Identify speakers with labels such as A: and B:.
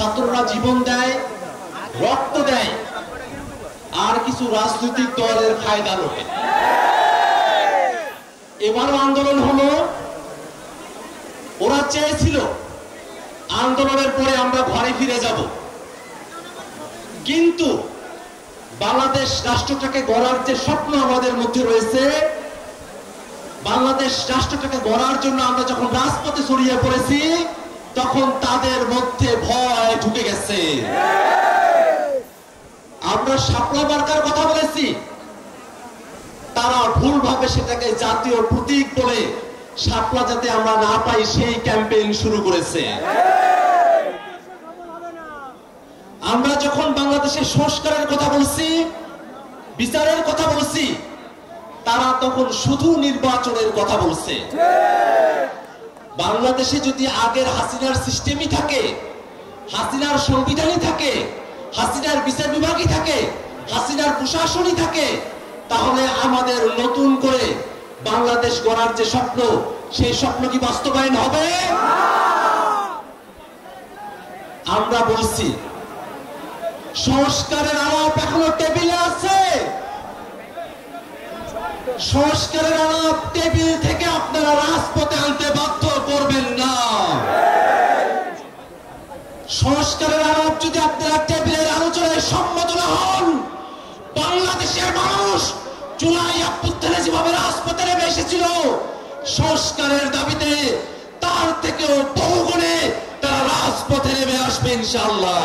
A: ছাত্ররা জীবন দেয়, রক্ত দেয়, আর কিছু রাজনৈতিক দলের ফায়দা লোটে। এবারও আন্দোলন হলো, ওরা চেয়েছিল আন্দোলনের পরে আমরা ঘরে ফিরে যাব, কিন্তু বাংলাদেশ রাষ্ট্রটাকে গড়ার যে স্বপ্ন আমাদের মধ্যে রয়েছে, বাংলাদেশ রাষ্ট্রটাকে গড়ার জন্য আমরা যখন রাজপথে ছড়িয়ে পড়েছি, তখন তাদের মধ্যে ভয় ঢুকে গেছে। আমরা শাপলা মার্কার কথা বলেছি, তারা ভুলভাবে সেটাকে জাতীয় প্রতীক বলে শাপলা যাতে আমরা না পাই সেই ক্যাম্পেইন শুরু করেছে। আমরা যখন বাংলাদেশের সংস্কারের কথা বলছি, বিচারের কথা বলছি, তারা তখন শুধু নির্বাচনের কথা বলছে। বাংলাদেশে যদি আগের হাসিনার সিস্টেমই থাকে, হাসিনার সংবিধানই থাকে, হাসিনার বিচার বিভাগই থাকে, হাসিনার প্রশাসনই থাকে, তাহলে আমাদের নতুন করে বাংলাদেশ গড়ার যে স্বপ্ন, সেই স্বপ্ন কি বাস্তবায়ন হবে? আমরা বলছি সংস্কারের আলাপ এখনো টেবিলে আছে। সংস্কারের আলাপ টেবিল থেকে আপনারা রাজপথে আনতে বাধ্য করবেন না। সংস্কারের আলাপ যদি আপনারা টেবিলের আলোচনায় সম্মত না হন, বাংলাদেশের মানুষ জুলাই অভ্যুত্থানে যেভাবে রাজপথে নেমে এসেছিল সংস্কারের দাবিতে, তার থেকেও বহুগুণে তারা রাজপথে নেমে আসবে ইনশাআল্লাহ।